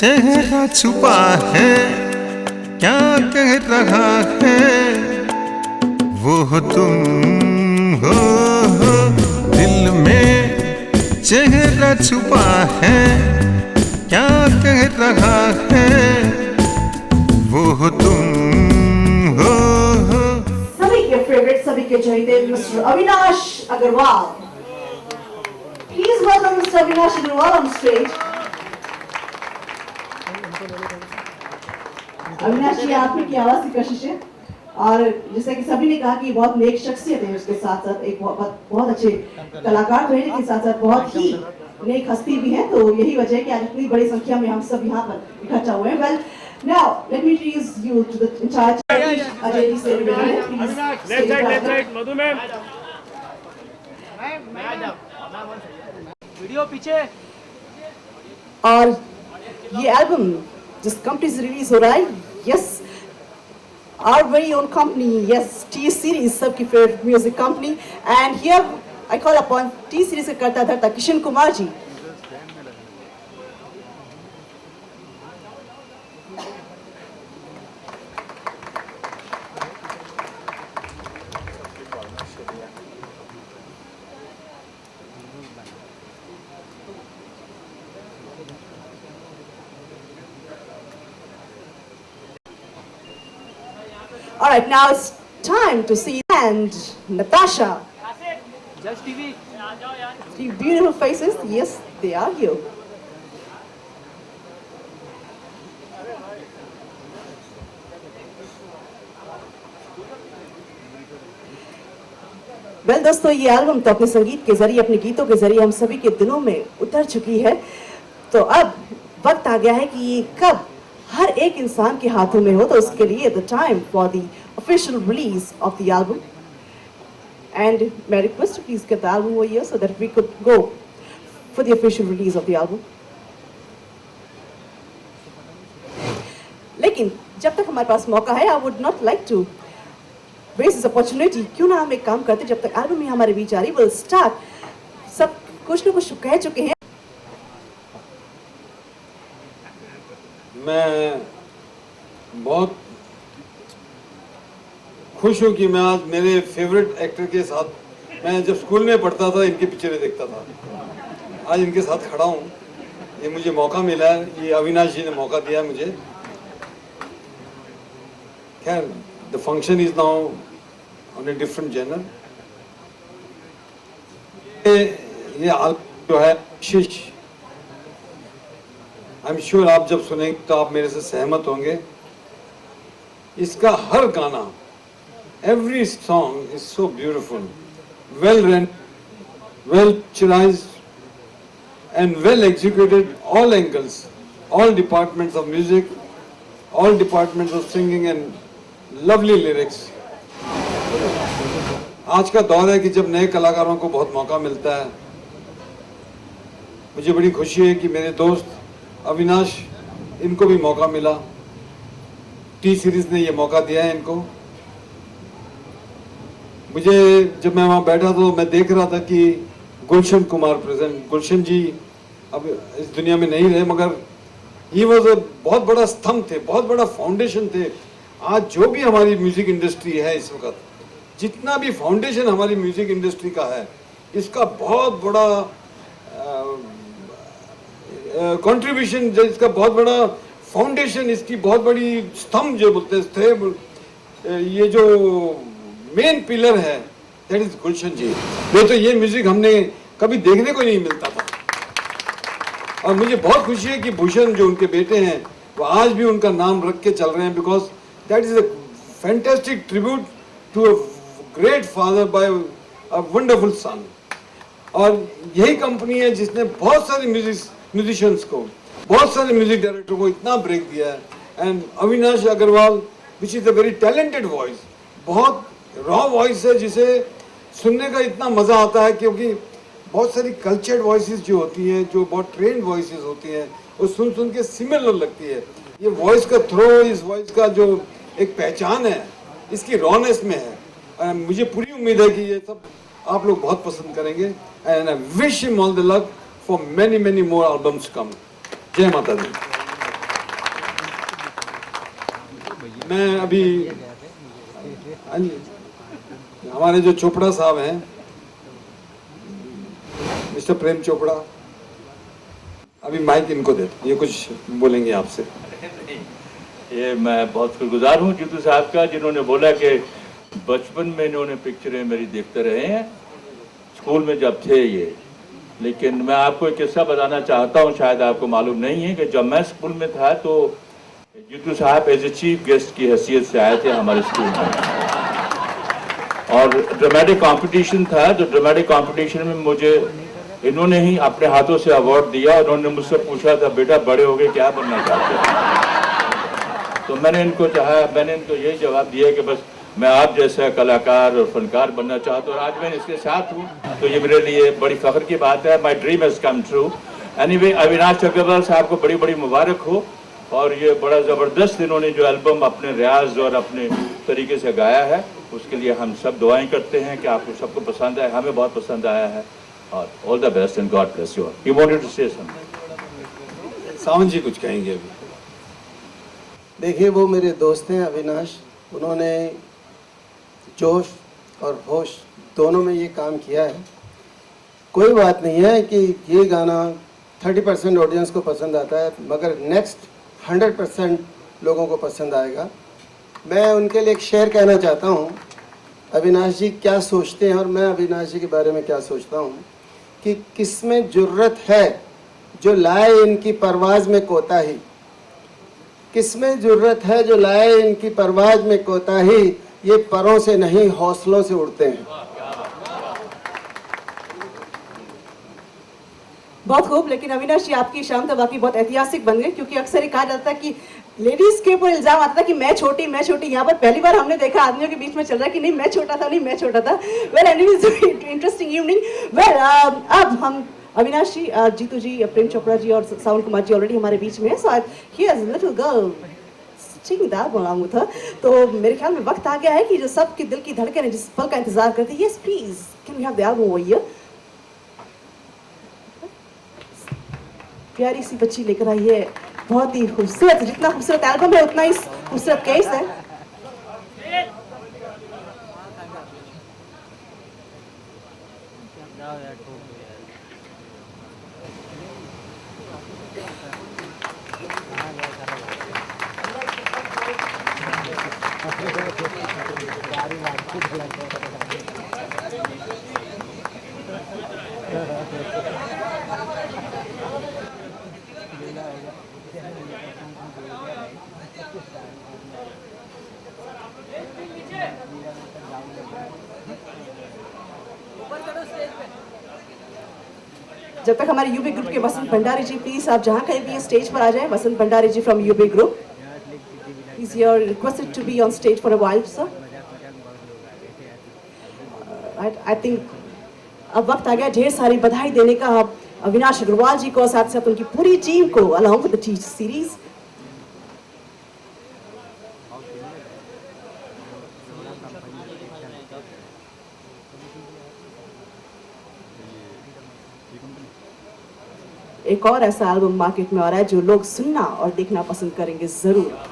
चेहरा छुपा है, क्या कह रहा है वो तुम हो। दिल में चेहरा छुपा है, क्या कह रहा है वो तुम हो। सभी के फेवरेट, सभी के चहेते mister Avinash Agarwal. Please welcome mister Avinash Agarwal on stage. Avinash ji, आपने की आवाज की कोशिश है और जैसे कि सभी ने कहा कि बहुत नेक शख्सियत है, उसके साथ साथ एक बहुत अच्छे कलाकार तो है, लेकिन साथ साथ बहुत ही नेक हस्ती भी है। तो यही वजह है कि आज इतनी बड़ी संख्या में हम सब यहाँ पर इकट्ठा हुए हैं। Well now let me introduce you to the entire Ajay ji से left side Madhu ma'am, video पीछे। और ये एल्बम जिस कंपनी से रिलीज हो रहा है, yes our very own company, yes, T Series, सबकी favourite music company. And here I call upon T Series के करता धरता Kishan Kumar ji. All right, now it's time to see and Natasha. Just TV. Three beautiful faces. Yes, they are you. Well, दोस्तों, ये album तो अपने संगीत के जरिए, अपने गीतों के जरिए हम सभी के दिलों में उतर चुकी है। तो अब वक्त आ गया है कि ये कब हर एक इंसान के हाथों में हो, तो उसके लिए the time for the official release of the album. And मैं request please get the album over here so that we could go for the official release of the album. लेकिन जब तक हमारे पास मौका है, I would not like to waste this opportunity. क्यों ना हम एक काम करते, जब तक एल्बम ही हमारे बीच आ रही, we'll start। सब कुछ न कुछ कह चुके हैं। मैं बहुत खुश हूँ कि मैं आज मेरे फेवरेट एक्टर के साथ, मैं जब स्कूल में पढ़ता था इनके पिक्चरें देखता था, आज इनके साथ खड़ा हूँ। ये मुझे मौका मिला है, ये अविनाश जी ने मौका दिया मुझे। खैर, the function is now on a different genre. ये जो है विशेष, आई एम श्योर आप जब सुनेंगे तो आप मेरे से सहमत होंगे। इसका हर गाना, every song is so beautiful, well written, well picturized, and well executed. All angles, all departments of music, all departments of singing, and lovely lyrics. आज का दौर है कि जब नए कलाकारों को बहुत मौका मिलता है। मुझे बड़ी खुशी है कि मेरे दोस्त अविनाश, इनको भी मौका मिला। टी सीरीज ने ये मौका दिया है इनको। मुझे जब मैं वहाँ बैठा तो मैं देख रहा था कि गुलशन कुमार प्रेजेंट, गुलशन जी अब इस दुनिया में नहीं रहे, मगर ये वो बहुत बड़ा स्तंभ थे, बहुत बड़ा फाउंडेशन थे। आज जो भी हमारी म्यूजिक इंडस्ट्री है इस वक्त, जितना भी फाउंडेशन हमारी म्यूजिक इंडस्ट्री का है, इसका बहुत बड़ा कंट्रीब्यूशन, इसका बहुत बड़ा फाउंडेशन, इसकी बहुत बड़ी स्तंभ जो बोलते हैं, ये जो मेन पिलर है, दैट इज गुलशन जी। वो तो ये म्यूजिक हमने कभी देखने को नहीं मिलता था। और मुझे बहुत खुशी है कि भूषण जो उनके बेटे हैं, वो आज भी उनका नाम रख के चल रहे हैं, because that is a fantastic tribute to a great father by a wonderful son. और यही कंपनी है जिसने बहुत सारे म्यूजिशियंस को, बहुत सारे म्यूजिक डायरेक्टर को इतना ब्रेक दिया है। And Avinash Agrawal, which is a very talented voice, बहुत रॉ वॉइस है, जिसे सुनने का इतना मज़ा आता है, क्योंकि बहुत सारी कल्चर्ड वॉइसेस जो होती हैं, जो बहुत ट्रेंड वॉइसेस होती हैं, वो सुन सुन के सिमिलर लगती है। ये वॉइस का थ्रो, इस वॉइस का जो एक पहचान है, इसकी रॉनेस में है। मुझे पूरी उम्मीद है कि ये सब आप लोग बहुत पसंद करेंगे। And I wish him all the luck for many many more albums come. जय माता दी। मैं अभी हाँ जी, हमारे जो चोपड़ा साहब हैं, मिस्टर प्रेम चोपड़ा, अभी माइक इनको देते, ये कुछ बोलेंगे आपसे। ये मैं बहुत शुक्रगुजार हूँ जीतू साहब का, जिन्होंने बोला कि बचपन में इन्होंने पिक्चरें मेरी देखते रहे हैं, स्कूल में जब थे ये। लेकिन मैं आपको एक किस्सा बताना चाहता हूँ, शायद आपको मालूम नहीं है कि जब मैं स्कूल में था तो जीतू साहब एज ए चीफ गेस्ट की हैसियत से आए थे हमारे स्कूल में, और ड्रामेटिक कंपटीशन था। तो ड्रामेटिक कंपटीशन में मुझे इन्होंने ही अपने हाथों से अवार्ड दिया। उन्होंने मुझसे पूछा था, बेटा बड़े हो गए क्या बनना चाहते हैं? तो मैंने इनको यही जवाब दिया कि बस मैं आप जैसा कलाकार और फनकार बनना चाहता हूँ, और आज मैं इसके साथ हूँ, तो ये मेरे लिए बड़ी फख्र की बात है। My dream has come true. Anyway, Avinash Chakraborty साहब को बड़ी बड़ी मुबारक हो, और ये बड़ा ज़बरदस्त इन्होंने जो एल्बम अपने रियाज और अपने तरीके से गाया है, उसके लिए हम सब दुआएं करते हैं कि आपको सबको पसंद आए। हमें बहुत पसंद आया है, और all the best and god bless you. You wanted to say something? Sawant ji कुछ कहेंगे अभी। देखिए, वो मेरे दोस्त हैं अविनाश, उन्होंने जोश और होश दोनों में ये काम किया है। कोई बात नहीं है कि ये गाना 30% ऑडियंस को पसंद आता है, मगर नेक्स्ट 100% लोगों को पसंद आएगा। मैं उनके लिए एक शेर कहना चाहता हूँ। अविनाश जी क्या सोचते हैं और मैं अविनाश जी के बारे में क्या सोचता हूँ कि किसमें जुर्रत है जो लाए इनकी परवाज़ में कोताही, किसमें जुर्रत है जो लाए इनकी परवाज़ में कोताही, ये परों से नहीं हौसलों से उड़ते हैं। बहुत खूब। लेकिन अविनाश जी, आपकी शाम तो वाकई बहुत ऐतिहासिक बन गई, क्योंकि अक्सर ये कहा जाता है कि लेडीज के ऊपर इल्जाम आता था कि मैं छोटी मैं छोटी। यहाँ पर पहली बार हमने देखा आदमियों के बीच में चल रहा है कि नहीं मैं छोटा था, नहीं मैं छोटा था। Well anyways, interesting evening. Well अब हम अविनाश जी, जीतू जी, प्रेम चोपड़ा जी और सावन कुमार जी ऑलरेडी हमारे बीच में है। So here is little girl singing that बोलाऊँ था, तो मेरे ख्याल में वक्त आ गया है कि जो सबके दिल की धड़कन है, जिस पल का इंतजार करती है, yes please can we have the album over here. प्यारी सी बच्ची लेकर आई है, बहुत ही खूबसूरत। जितना खूबसूरत एल्बम है उतना ही खूबसूरत केस है। जब तक हमारे यूबी ग्रुप के वसंत भंडारी जी, प्लीज आप जहाँ कहीं भी स्टेज पर आ जाएं। Vasant Bhandari ji from UB group, please you are requested to be on stage for a while sir. I think अब वक्त आ गया ढेर सारी बधाई देने का अविनाश अग्रवाल जी को, साथ साथ उनकी पूरी टीम को, along with the T series. एक और ऐसा एल्बम मार्केट में आ रहा है जो लोग सुनना और देखना पसंद करेंगे जरूर।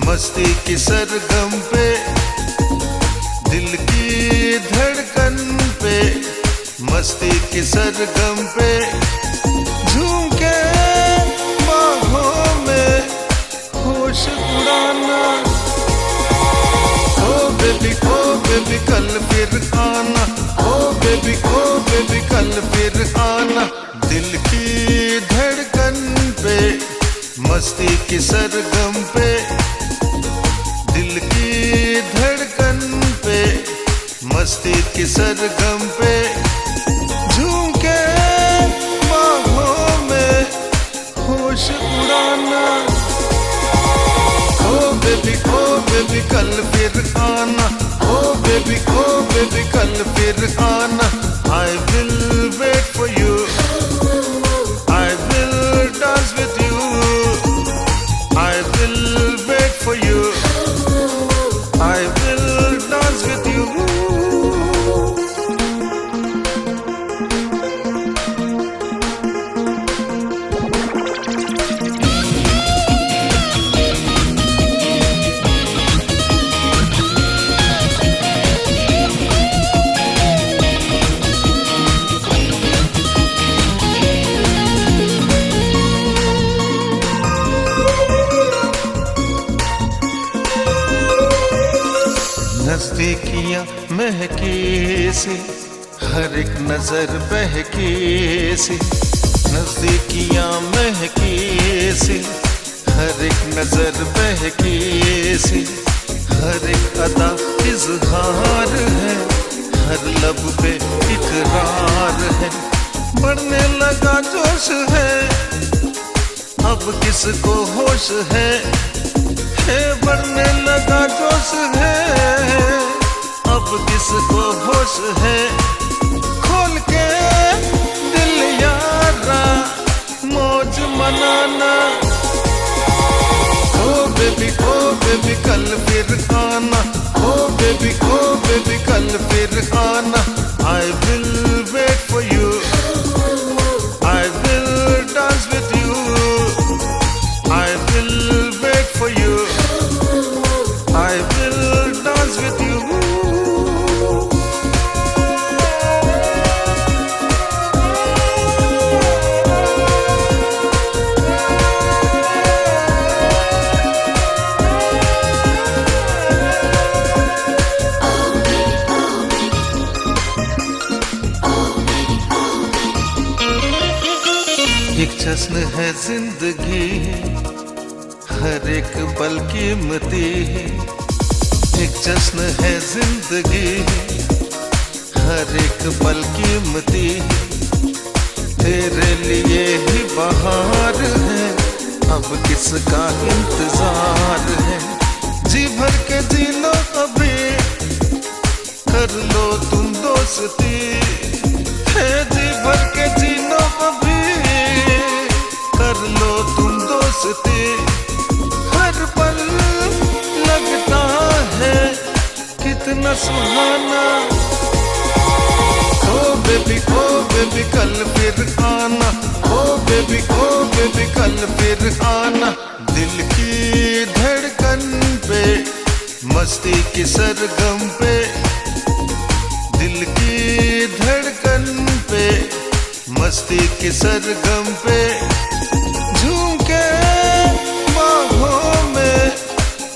मस्ती की सरगम पे, दिल की धड़कन पे, मस्ती की सरगम पे, झूम के बाहों में होश उड़ाना। ओ बेबी कल फिर आना, ओ बेबी कल फिर आना। दिल की धड़कन पे, मस्ती की सरगम पे, दिल की धड़कन पे, मस्ती की सरगम पे, झूम के बाहों में होश उड़ाना। ओ बेबी कल फिर आना, ओ बेबी कल फिर आना। I will wait for you, I will dance with you, I will wait for you, I will dance with you. नजदीकियां महके से, हर एक नजर बहके से। नजदीकियां महके से, हर एक नजर बहके से। हर एक अदा इजहार है, हर लब पे इकरार है। बढ़ने लगा जोश है, अब किसको होश है। बढ़ने लगा जोश है, अब किसको होश है। खोल के दिल यारा, मौज मनाना। ओ बेबी कल फिर आना, ओ बेबी कल फिर आना। I will wait for you, I will dance with you, I will wait for you, I will dance with you. एक जश्न है जिंदगी, हर एक पल कीमती है। एक जश्न है जिंदगी, हर एक पल कीमती है। तेरे लिए ही बहार है, अब किसका इंतजार है। जी भर के जी लो अभी, कर लो तुम दोस्ती। जी भर के जी लो अभी, कर लो तुम दोस्ती। हर पल लगता है कितना सुहाना। ओ बेबी कल फिर आना, ओ बेबी कल फिर आना। दिल की धड़कन पे, मस्ती की सरगम पे। दिल की धड़कन पे, मस्ती की सरगम पे। झूम के बाहों में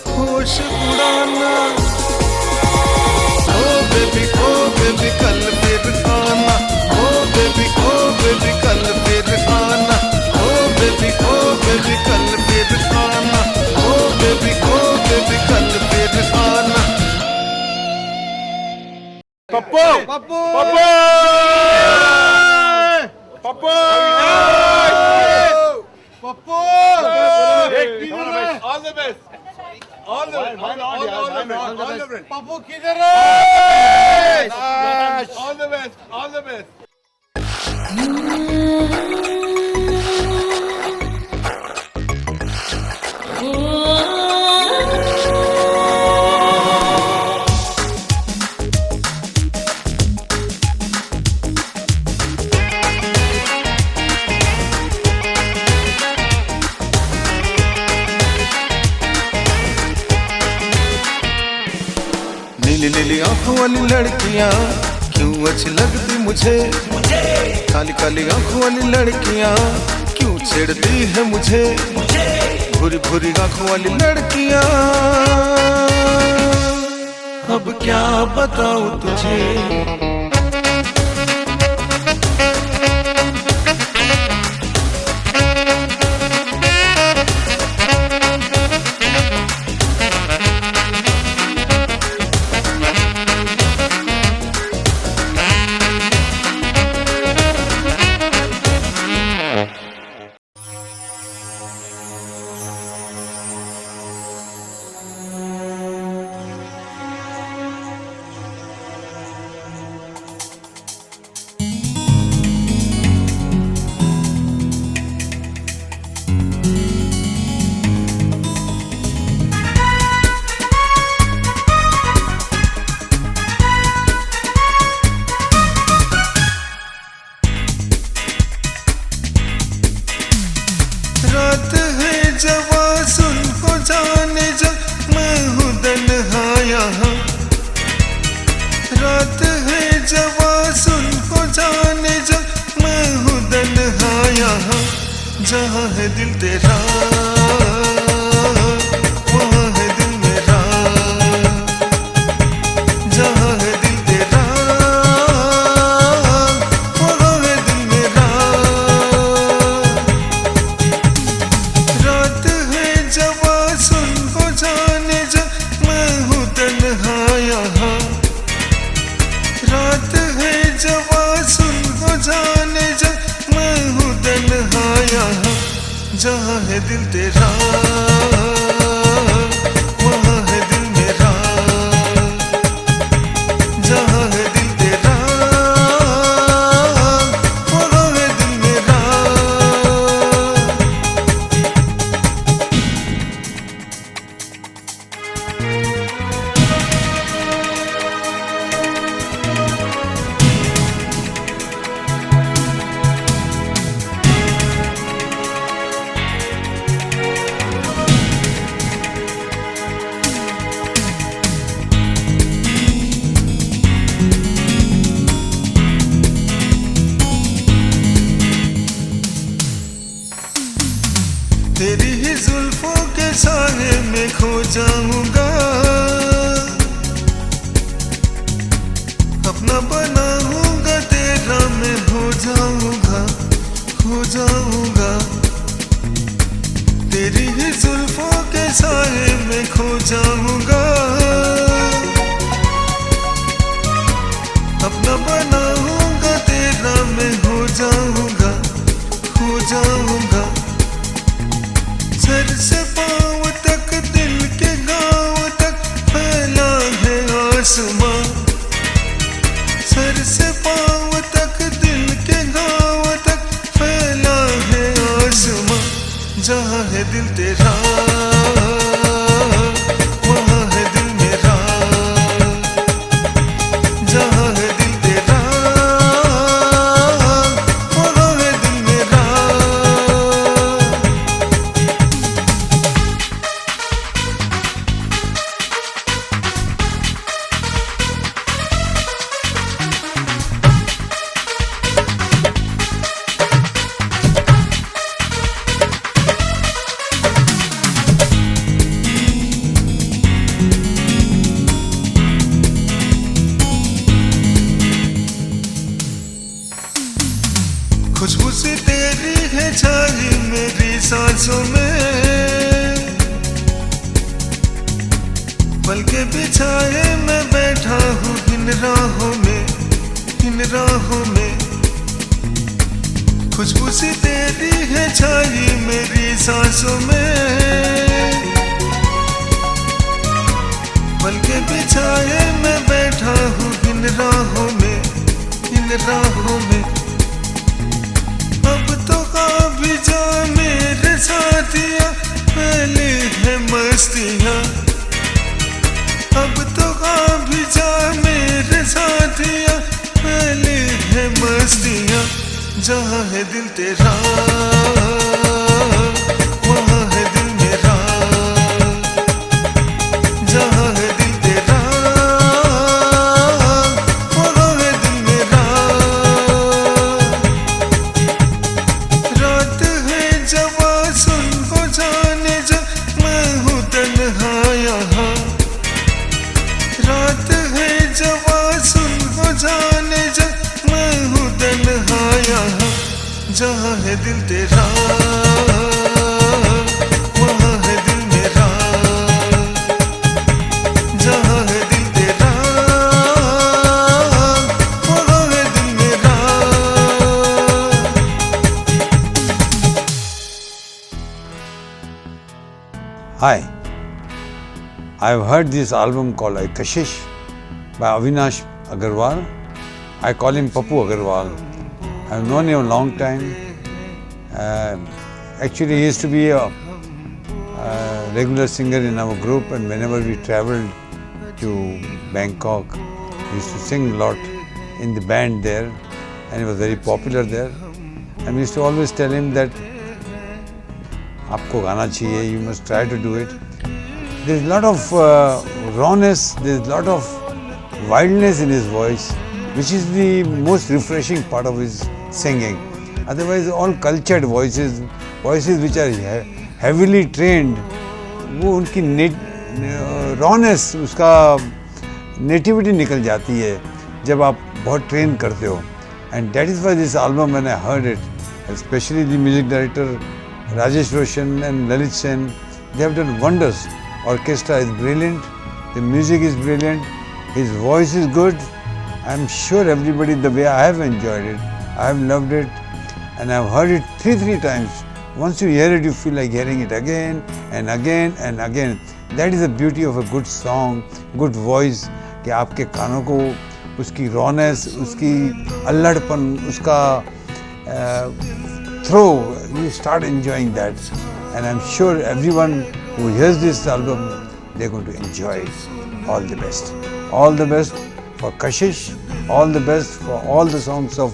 होश उड़ाना। ओ बेबी कल फिर आना, ओ बेबी कल फिर आना, ओ बेबी कल फिर आना, ओ बेबी कल फिर आना। Pappu Pappu Pappu Pappu all the best, all the best. Pappu किधर है? All the best, all the best. नीली नीली आंखों वाली लड़कियां क्यों अच्छी लगती मुझे। काली काली आंखों वाली लड़कियां क्यों छेड़ती है मुझे। भूरी भूरी आंखों वाली लड़कियां, अब क्या बताऊं तुझे। जाने जा, मैं हूँ तन्हा यहाँ, जहाँ है दिल तेरा वहाँ है दिल मेरा, जहाँ है दिल तेरा वहाँ है दिल मेरा। रात है जवा सुन को जाने जा, मैं हूँ तन्हा यहाँ, रात है जवा सुन को जाने जा, मैं हूँ तन्हा यहाँ, जहाँ है दिल तेरा वहाँ है दिल मेरा, जहाँ है दिल तेरा वहाँ है दिल मेरा। तेरी ही जुल्फों के साए में खो जाऊंगा, अपना बनाऊंगा तेरा मैं हो जाऊंगा, हो जाऊंगा। तेरी ही जुल्फों के साए में खो जाऊंगा, अपना बनाऊंगा तेरा मैं हो जाऊंगा, हो जाऊंगा। सर से पाँव तक दिल के गाँव तक फैला है आसमां, सर से पाँव तक दिल के गाँव तक फैला है आसमां, जहाँ है दिल तेरा वहाँ है दिल मेरा, जहाँ है दिल तेरा वहाँ है दिल मेरा। खुशबू सी तेरी है छाई मेरी सांसों में, पल के बिछाए मैं बैठा हूँ इन राहों में, इन राहों में। खुशबू सी तेरी है छाई मेरी सांसों में, पल के बिछाए मैं बैठा हूँ इन राहों में, इन राहों में। अब तो आ भी जा मेरे साथिया, पहले है मस्तियाँ, अब तो आ भी जा मेरे साथिया, पहले है मस्तियाँ, जहाँ है दिल तेरा वहाँ है दिल मेरा, जहाँ है दिल तेरा वहाँ है दिल मेरा। रात है जवा सुन को जाने जा, मैं हूँ तन्हा यहाँ, रात है जवा सुन को जाने जा, मैं हूँ तन्हा यहाँ, जहाँ है दिल तेरा वहाँ है दिल मेरा, जहाँ है दिल तेरा वहाँ है दिल मेरा। Hi, I've heard this album called Kashish by Avinash Agarwal. I call him Papu Agarwal. I've known him a long time. Actually, he used to be a regular singer in our group, and whenever we traveled to Bangkok, he used to sing a lot in the band there, and he was very popular there. And we used to always tell him that आपको गाना चाहिए, you must try to do it. There is a lot of rawness, there is a lot of wildness in his voice, which is the most refreshing part of his singing. Otherwise, all cultured voices which are heavily trained, वो उनकी rawness, उसका nativity निकल जाती है जब आप बहुत train करते हो. And that is why this album, when I heard it, especially the music director Rajesh Roshan and Lalit Sen, they have done wonders. Orchestra is brilliant, the music is brilliant, his voice is good. I'm sure everybody, the way I have enjoyed it, I have loved it, and I've heard it three times. Once you hear it, you feel like hearing it again and again and again. That is the beauty of a good song, good voice, कि आपके कानों को उसकी rawness, उसकी अल्लड़पन, उसका throw, you start enjoying that. And I'm sure everyone who hears this album, they're going to enjoy it. All the best. All the best for Kashish. All the best for all the songs of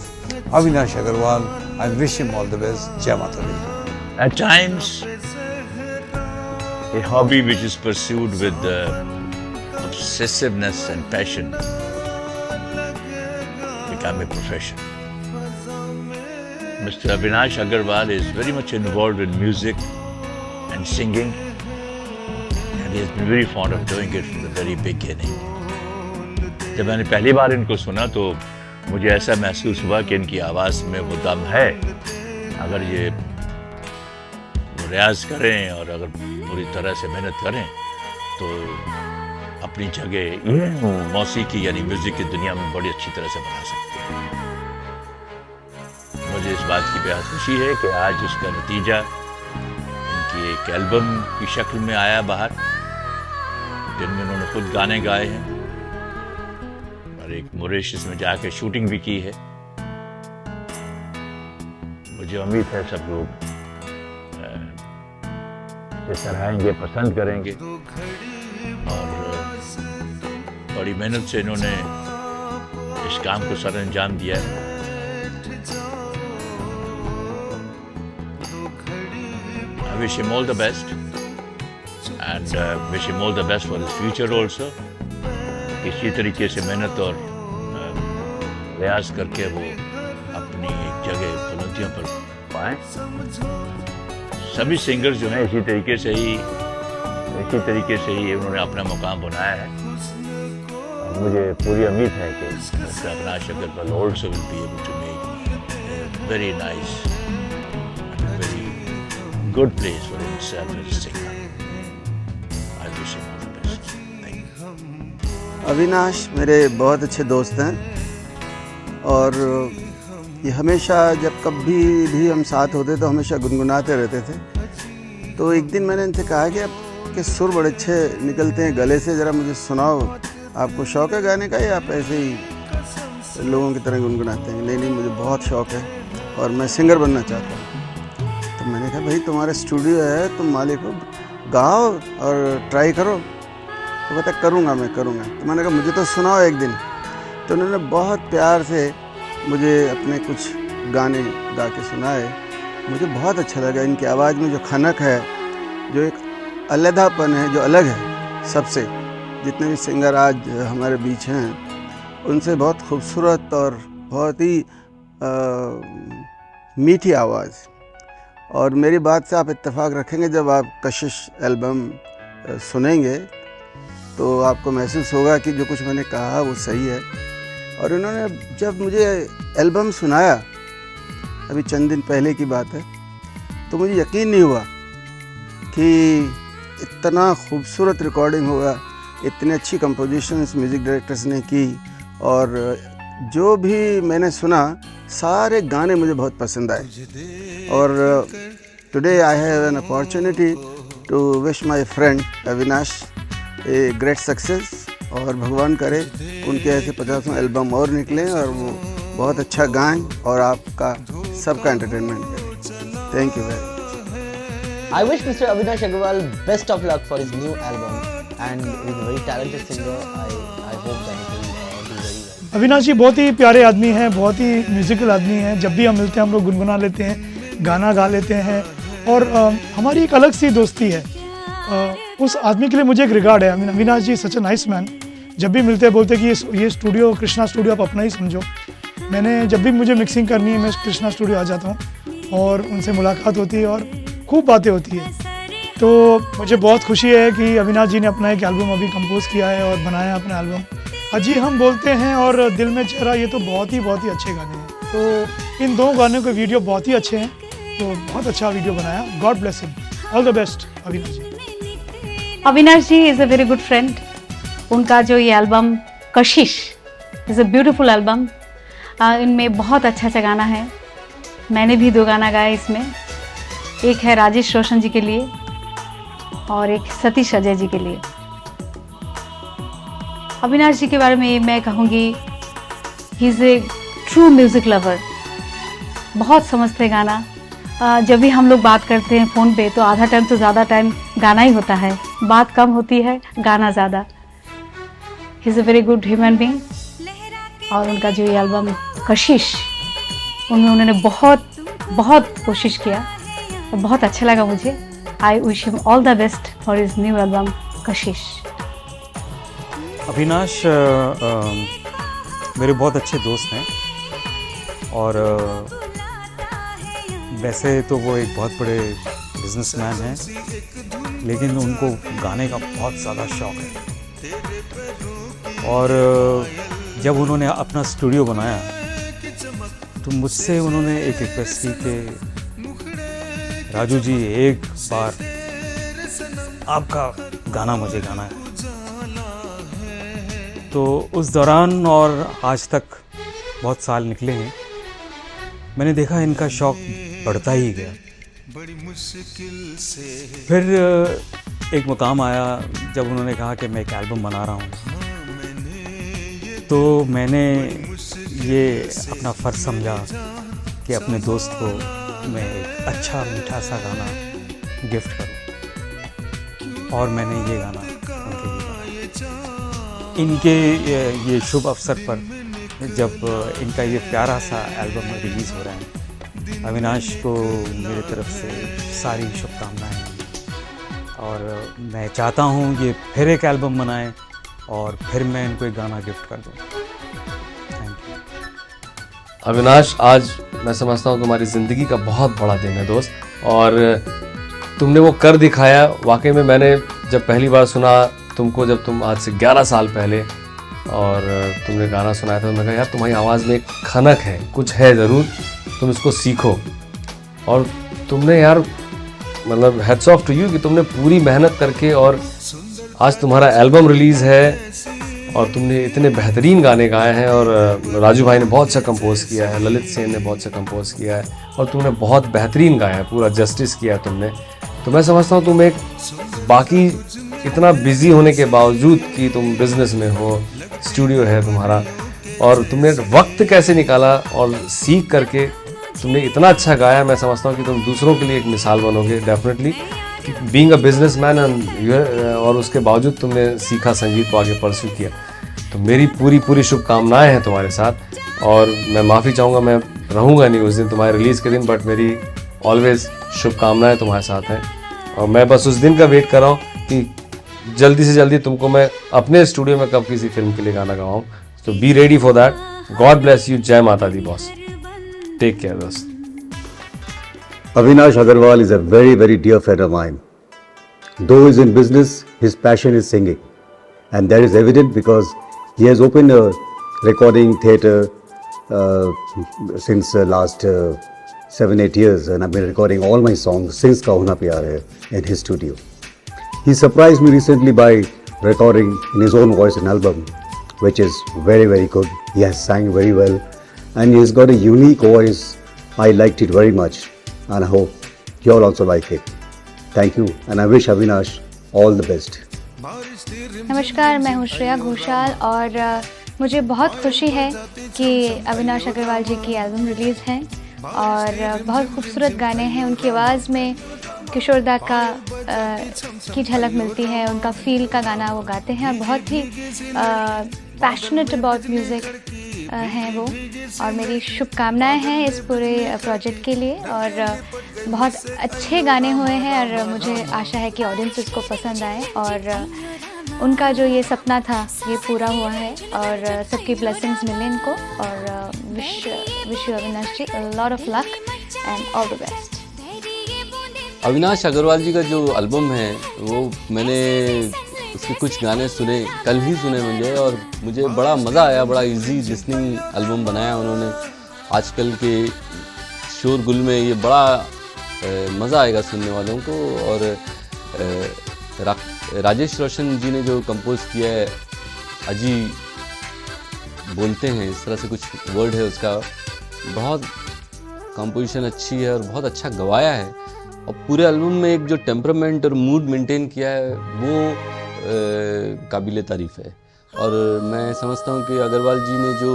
Avinash Agarwal. I wish him all the best. Jai Mata Di. At times, a hobby which is pursued with obsessiveness and passion become a profession. Mr. Avinash Agarwal is very much involved in music and singing, and he has been very fond of doing it from the very beginning. जब मैंने पहली बार इनको सुना तो मुझे ऐसा महसूस हुआ कि इनकी आवाज़ में वो दम है. अगर ये रियाज करें और अगर पूरी तरह से मेहनत करें तो अपनी जगह मौसीकी यानी म्यूज़िक की दुनिया में बड़ी अच्छी तरह से बना सकते हैं. मुझे इस बात की बेहद खुशी है कि आज उसका नतीजा इनकी एक एल्बम की शक्ल में आया बाहर, जिनमें उन्होंने खुद गाने गाए हैं और एक मॉरिशस में जाकर शूटिंग भी की है. मुझे उम्मीद है सब लोग इसे सराहेंगे, पसंद करेंगे, और बड़ी मेहनत से इन्होंने इस काम को सर अंजाम दिया है. I wish him all the best and wish him all the best for his future also. इसी तरीके से मेहनत और रियाज करके वो अपनी एक जगह बुलंदियों पर पाएं. सभी सिंगर्स जो हैं इसी तरीके से ही उन्होंने अपना मुकाम बनाया है. और मुझे पूरी उम्मीद है कि Mr. Avinash Agarwal also will be able to make a very nice and a very good place for himself as a singer. I wish him all the best. Thank you. Avinash मेरे बहुत अच्छे दोस्त हैं और ये हमेशा जब कभी भी हम साथ होते तो हमेशा गुनगुनाते रहते थे. तो एक दिन मैंने इनसे कहा कि आपके सुर बड़े अच्छे निकलते हैं गले से, ज़रा मुझे सुनाओ. आपको शौक़ है गाने का या आप ऐसे ही लोगों की तरह गुनगुनाते हैं? नहीं, मुझे बहुत शौक़ है और मैं सिंगर बनना चाहता हूँ. तो मैंने कहा भाई तुम्हारा स्टूडियो है, तुम मालिक हो, गाओ और ट्राई करो. तो कहता करूँगा. तो मैंने कहा मुझे तो सुनाओ एक दिन. तो उन्होंने बहुत प्यार से मुझे अपने कुछ गाने गा के सुनाए. मुझे बहुत अच्छा लगा. इनकी आवाज़ में जो खनक है, जो एक अलगापन है, जो अलग है सबसे, जितने भी सिंगर आज हमारे बीच हैं उनसे बहुत खूबसूरत और बहुत ही मीठी आवाज़. और मेरी बात से आप इत्तेफाक रखेंगे, जब आप कशिश एल्बम सुनेंगे तो आपको महसूस होगा कि जो कुछ मैंने कहा वो सही है. और इन्होंने जब मुझे एल्बम सुनाया, अभी चंद दिन पहले की बात है, तो मुझे यकीन नहीं हुआ कि इतना खूबसूरत रिकॉर्डिंग होगा, इतनी अच्छी कंपोजिशंस म्यूज़िक डायरेक्टर्स ने की. और जो भी मैंने सुना सारे गाने मुझे बहुत पसंद आए. और today I have an opportunity to wish my friend Avinash a great success. और भगवान करे उनके ऐसे 50वां एल्बम और निकलें और वो बहुत अच्छा गाएं और आपका सबका एंटरटेनमेंट करें. Thank you very much. I wish Mr. Avinash Agarwal best of luck for his new album, and he's a very talented singer. I hope that he will do very well. Avinash ji बहुत ही प्यारे आदमी हैं, बहुत ही musical आदमी हैं. जब भी हम मिलते हैं हम लोग गुनगुना लेते हैं, गाना गा लेते हैं और हमारी एक अलग सी दोस्ती है. उस आदमी के लिए मुझे एक रिगार्ड है. अविनाश जी सच अ नाइस मैन. जब भी मिलते हैं बोलते कि ये स्टूडियो कृष्णा स्टूडियो आप अपना ही समझो। मैंने जब भी मुझे मिक्सिंग करनी है मैं कृष्णा स्टूडियो आ जाता हूँ और उनसे मुलाकात होती है और खूब बातें होती है। तो मुझे बहुत खुशी है कि अविनाश जी ने अपना एक एल्बम अभी कंपोज किया है और बनाया अपना एल्बम अजी हम बोलते हैं और दिल में चेहरा। ये तो बहुत ही अच्छे गाने हैं। तो इन दो गानों के वीडियो बहुत ही अच्छे हैं, तो बहुत अच्छा वीडियो बनाया। God bless him, all the best Avinash ji. Avinash ji is a very good friend. उनका जो ये album Kashish is a beautiful album. इनमें बहुत अच्छा गाना है। मैंने भी 2 गाना गाए इसमें, एक है राजेश रोशन जी के लिए और एक सतीश अजय जी के लिए। अविनाश जी के बारे में मैं कहूँगी he is a true music lover. बहुत समझते गाना। जब भी हम लोग बात करते हैं फ़ोन पे तो आधा टाइम तो ज़्यादा टाइम गाना ही होता है, बात कम होती है, गाना ज़्यादा। He is a very good human being. और उनका जो ये एल्बम कशिश, उनमें उन्होंने बहुत कोशिश किया और बहुत अच्छा लगा मुझे। आई wish him all the best for his new album कशिश। अविनाश मेरे बहुत अच्छे दोस्त हैं और वैसे तो वो एक बहुत बड़े बिजनेसमैन हैं, लेकिन उनको गाने का बहुत ज़्यादा शौक़ है। और जब उन्होंने अपना स्टूडियो बनाया तो मुझसे उन्होंने एक रिक्वेस्ट की कि राजू जी एक बार आपका गाना मुझे गाना है। तो उस दौरान और आज तक बहुत साल निकले हैं, मैंने देखा इनका शौक़ बढ़ता ही गया। फिर एक मुकाम आया जब उन्होंने कहा कि मैं एक एल्बम बना रहा हूँ, तो मैंने ये अपना फ़र्ज़ समझा कि अपने दोस्त को मैं एक अच्छा मीठा सा गाना गिफ्ट करूँ, और मैंने ये गाना उनके लिए बनाया। इनके ये शुभ अवसर पर जब इनका ये प्यारा सा एल्बम रिलीज़ हो रहा है, अविनाश को मेरे तरफ से सारी शुभकामनाएं, और मैं चाहता हूँ ये फिर एक एल्बम बनाएं और फिर मैं इनको एक गाना गिफ्ट कर दूँ। Thank you Avinash. आज मैं समझता हूँ तुम्हारी ज़िंदगी का बहुत बड़ा दिन है दोस्त, और तुमने वो कर दिखाया। वाकई में मैंने जब पहली बार सुना तुमको, जब तुम आज से 11 साल पहले और तुमने गाना सुनाया था, तो मैंने कहा यार तुम्हारी आवाज़ में एक खनक है, कुछ है ज़रूर, तुम इसको सीखो। और तुमने यार मतलब हेड्स ऑफ टू यू कि तुमने पूरी मेहनत करके, और आज तुम्हारा एल्बम रिलीज़ है और तुमने इतने बेहतरीन गाने गाए हैं। और राजू भाई ने बहुत अच्छा कंपोज किया है, ललित सेन ने बहुत अच्छा कंपोज किया है, और तुमने बहुत बेहतरीन गाया है, पूरा जस्टिस किया है तुमने। तो मैं समझता हूँ तुम एक बाकी इतना बिजी होने के बावजूद कि तुम बिज़नेस में हो, स्टूडियो है तुम्हारा, और तुमने वक्त कैसे निकाला और सीख करके तुमने इतना अच्छा गाया। मैं समझता हूँ कि तुम दूसरों के लिए एक मिसाल बनोगे डेफिनेटली, बीइंग अ बिजनेसमैन, और उसके बावजूद तुमने सीखा, संगीत को आगे परस्यू किया। तो मेरी पूरी शुभकामनाएं हैं तुम्हारे साथ। और मैं माफ़ी चाहूँगा, मैं रहूँगा नहीं उस दिन तुम्हारे रिलीज़ के दिन, बट मेरी ऑलवेज शुभकामनाएं तुम्हारे साथ हैं। और मैं बस उस दिन का वेट कर रहा हूँ कि जल्दी से जल्दी तुमको मैं अपने स्टूडियो में कब किसी फिल्म के लिए गाना गाऊँ। तो be ready for that. God bless you. जय माता दी बॉस। टेक केयर दोस्त। Avinash Agarwal is a very dear friend of mine. Though he's in business, his passion is singing, and that is evident because he has opened a recording theatre since last 7-8 years, and I've been recording all my songs since Ka Hona Pyar Hai in his studio. He surprised me recently by recording in his own voice an album, which is very good. He has sang very well, and he's got a unique voice. I liked it very much, and I hope you all also like it. Thank you, and I wish Avinash all the best. नमस्कार, मैं हूँ श्रेया घोषाल, और मुझे बहुत खुशी है कि अविनाश अग्रवाल जी की एल्बम रिलीज़ है, और बहुत खूबसूरत गाने हैं। उनकी आवाज़ में किशोरदा का की झलक मिलती है, उनका फील का गाना वो गाते हैं, और बहुत ही पैशनेट अबाउट म्यूज़िक हैं वो। और मेरी शुभकामनाएं हैं इस पूरे प्रोजेक्ट के लिए, और बहुत अच्छे गाने हुए हैं, और मुझे आशा है कि ऑडियंस इसको पसंद आए। और उनका जो ये सपना था ये पूरा हुआ है और सबकी ब्लेसिंग्स मिले इनको और wish you Avinash ji lot of luck and all the best. Avinash Agarwal ji का जो एल्बम है वो मैंने उसके कुछ गाने सुने, कल ही सुने और मुझे बड़ा मज़ा आया। बड़ा इजी लिसनिंग एल्बम बनाया उन्होंने। आजकल के शोरगुल में ये बड़ा मज़ा आएगा सुनने वालों को। और राजेश रोशन जी ने जो कंपोज किया है, अजी बोलते हैं इस तरह से कुछ वर्ड है उसका, बहुत कंपोजिशन अच्छी है और बहुत अच्छा गवाया है। और पूरे एल्बम में एक जो टेम्परामेंट और मूड मेंटेन किया है वो काबिल तारीफ़ है। और मैं समझता हूँ कि अग्रवाल जी ने जो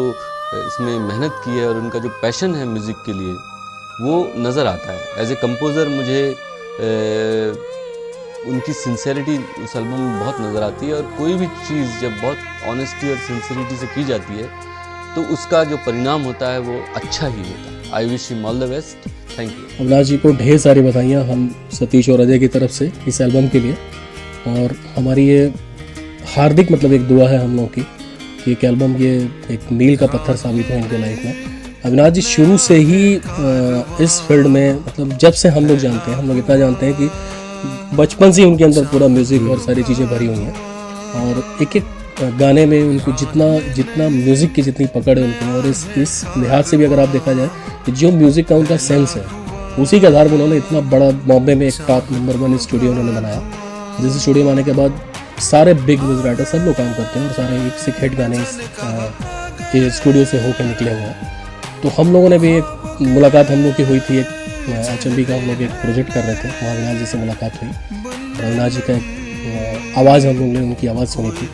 इसमें मेहनत की है और उनका जो पैशन है म्यूज़िक के लिए वो नज़र आता है। एज ए कंपोज़र मुझे उनकी सिंसेरिटी उस एल्बम में बहुत नज़र आती है। और कोई भी चीज़ जब बहुत ऑनेस्टी और सिंसेरिटी से की जाती है तो उसका जो परिणाम होता है वो अच्छा ही होता है। I wish him all the best. Thank you. Avinash ji को ढेर सारी बधाइयाँ हम सतीश और अजय की तरफ से इस एल्बम के लिए। और हमारी ये हार्दिक एक दुआ है हम लोगों की कि एक एल्बम ये एक मील का पत्थर साबित हो इनके लाइफ में। अविनाश जी शुरू से ही इस फील्ड में जब से हम लोग जानते हैं, हम लोग इतना जानते हैं कि बचपन से ही उनके अंदर पूरा म्यूज़िक और सारी चीज़ें भरी हुई हैं। और एक एक गाने में उनको जितना म्यूज़िक की जितनी पकड़ है उनको, और इस लिहाज से भी अगर आप देखा जाए कि जो म्यूज़िक का उनका सेंस है उसी के आधार पर उन्होंने इतना बड़ा बॉम्बे में एक टॉप नंबर 1 स्टूडियो उन्होंने बनाया। जिस स्टूडियो में आने के बाद सारे बिग म्यूजिक राइटर सब लोग काम करते हैं और सारे एक से हिट गाने इस स्टूडियो से होकर निकले हुए हैं। तो हम लोगों ने भी एक मुलाकात हम लोग की हुई थी, एक HMB का हम लोग एक प्रोजेक्ट कर रहे थे, वहाँ अविनाश जी से मुलाकात हुई और अविनाश जी का एक आवाज़ हम लोग ने उनकी आवाज़ सुनी थी।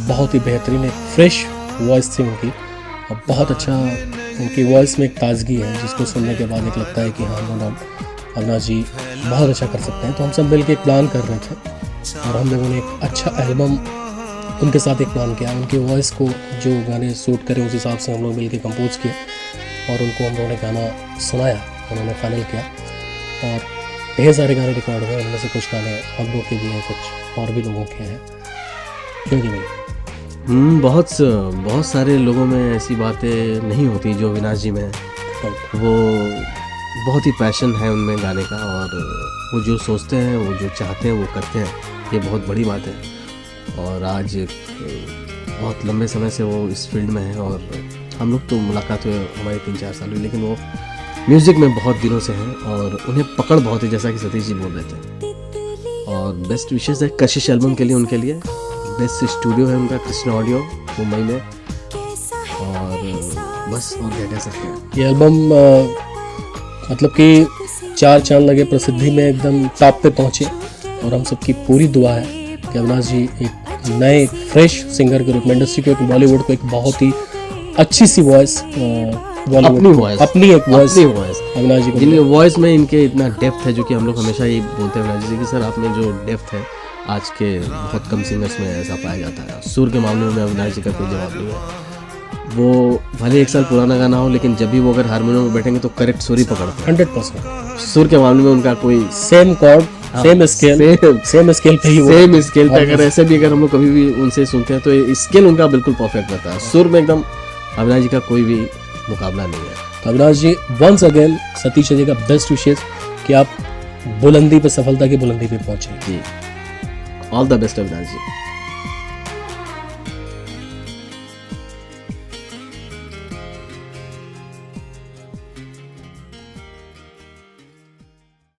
बहुत ही बेहतरीन एक फ्रेश वॉइस थी उनकी और बहुत अच्छा उनकी वॉइस में एक ताजगी है जिसको सुनने के बाद एक लगता है कि हाँ अविनाश जी बहुत अच्छा कर सकते हैं। तो हम सब मिल के एक प्लान कर रहे थे और हम लोगों ने एक अच्छा एल्बम उनके साथ एक प्लान किया। उनकी वॉइस को जो गाने सूट करें उस हिसाब से हम लोग मिल के कंपोज किए और उनको हम लोगों ने गाना सुनाया, उन्होंने फाइनल किया और ढेर सारे गाने रिकॉर्ड हुए। उनमें से कुछ गाने हम लोग के भी हैं, कुछ और भी लोगों के हैं। क्योंकि भाई बहुत सारे लोगों में ऐसी बातें नहीं होती जो अविनाश जी में है। वो बहुत ही पैशन है उनमें गाने का और वो जो सोचते हैं, वो जो चाहते हैं वो करते हैं। ये बहुत बड़ी बात है और आज बहुत लंबे समय से वो इस फील्ड में है और हम लोग तो मुलाकात हुए हमारी 3-4 साल हुई, लेकिन वो म्यूज़िक में बहुत दिनों से हैं और उन्हें पकड़ बहुत है, जैसा कि सतीश जी बोल रहे थे। और बेस्ट विशेस है कशिश एल्बम के लिए, उनके लिए बेस्ट स्टूडियो है उनका कृष्णा ऑडियो मुंबई में। और बस और क्या कह सकते हैं। ये एल्बम कि 4 चांद लगे, प्रसिद्धि में एकदम टॉप पे पहुँचे और हम सबकी पूरी दुआ है कि अविनाश जी एक नए फ्रेश सिंगर के रूप में इंडस्ट्री को, एक बॉलीवुड को एक बहुत ही अच्छी सी वॉइस, अपनी एक वॉइस अविनाश जी को, जिनकी वॉइस में इनके इतना डेप्थ है, जो कि हम लोग हमेशा ये बोलते हैं अविनाश जी कि सर आप में जो डेप्थ है आज के बहुत कम सिंगर्स में ऐसा पाया जाता है। सुर के मामले में अविनाश जी का कोई जवाब नहीं है। वो भले 1 साल पुराना गाना हो, लेकिन जब भी वो अगर हारमोनियम में बैठेंगे तो करेक्ट सुर ही पकड़ते हैं 100%। सुर के मामले में उनका कोई सेम कॉर्ड, सेम स्केल पे ही, सेम स्केल पे अगर ऐसे भी अगर हम लोग कभी भी उनसे सुनते हैं तो स्केल उनका बिल्कुल परफेक्ट रहता है। सुर में एकदम अविनाश जी का कोई भी मुकाबला नहीं है। तो अविनाश जी वंस अगेन सतीश जी का बेस्ट विशेस कि आप बुलंदी पे, सफलता की बुलंदी पे पहुंचे। जी, all the best Avinash ji.